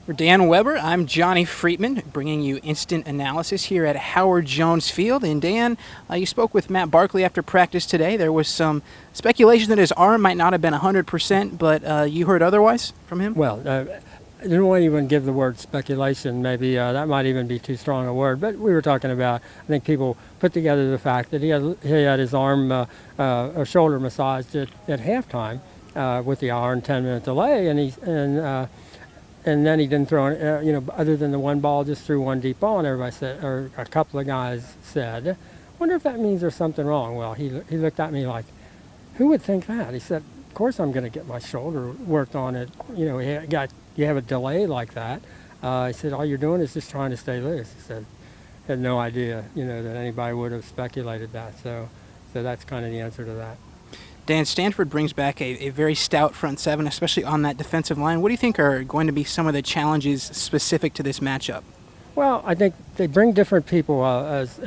For Dan Weber, I'm Johnie Freatman, bringing you instant analysis here at Howard Jones Field. And Dan, you spoke with Matt Barkley after practice today. There was some speculation that his arm might not have been 100%, but you heard otherwise from him? Well, I didn't want to even give the word speculation. Maybe that might even be too strong a word. But we were talking about, I think people put together the fact that he had his arm or shoulder massaged at halftime with the hour and 10-minute delay, and then he didn't throw, other than the one ball, just threw one deep ball, and everybody said, or a couple of guys said, wonder if that means there's something wrong. Well, he looked at me like, who would think that? He said, of course I'm going to get my shoulder worked on it. You have a delay like that. He said, all you're doing is just trying to stay loose. He said, had no idea, that anybody would have speculated that. So that's kind of the answer to that. Dan, Stanford brings back a very stout front seven, especially on that defensive line. What do you think are going to be some of the challenges specific to this matchup? Well, I think they bring different people. As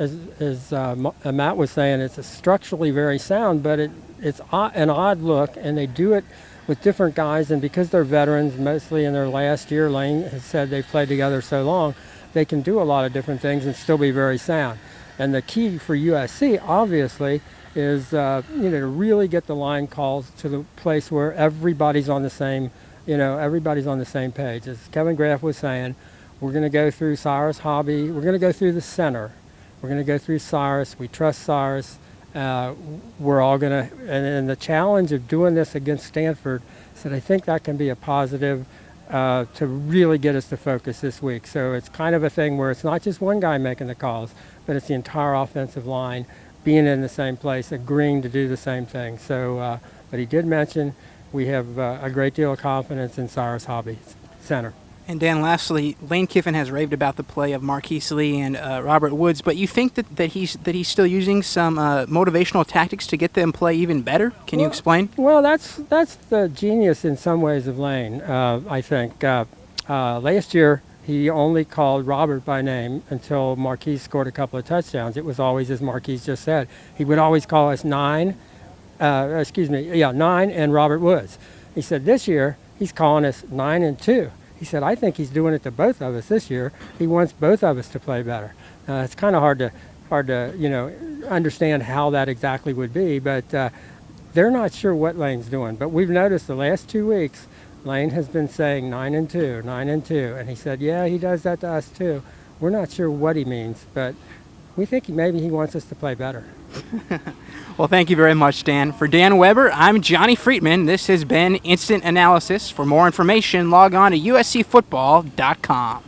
Matt was saying, it's structurally very sound, but it's an odd look, and they do it with different guys. And because they're veterans, mostly in their last year, Lane has said they've played together so long, they can do a lot of different things and still be very sound. And the key for USC, obviously, is to really get the line calls to the place where everybody's on the same page. As Kevin Graff was saying, we're going to go through Cyrus Hobby. We're going to go through the center. We're going to go through Cyrus. We trust Cyrus. We're all going to, and the challenge of doing this against Stanford, said I think that can be a positive to really get us to focus this week. So it's kind of a thing where it's not just one guy making the calls, but it's the entire offensive line being in the same place, agreeing to do the same thing. So, but he did mention we have a great deal of confidence in Cyrus Hobby, center. And Dan, lastly, Lane Kiffin has raved about the play of Marquise Lee and Robert Woods, but you think that he's still using some motivational tactics to get them play even better? Can you explain? Well, that's the genius in some ways of Lane. I think last year he only called Robert by name until Marquise scored a couple of touchdowns. It was always, as Marquise just said, he would always call us 9 and Robert Woods. He said this year he's calling us 9 and 2. He said, I think he's doing it to both of us this year. He wants both of us to play better. It's kind of hard to understand how that exactly would be, but they're not sure what Lane's doing. But we've noticed the last 2 weeks, Lane has been saying 9 and 2, 9 and 2, and he said, yeah, he does that to us too. We're not sure what he means, but we think maybe he wants us to play better. Well, thank you very much, Dan. For Dan Weber, I'm Johnie Freatman. This has been Instant Analysis. For more information, log on to uscfootball.com.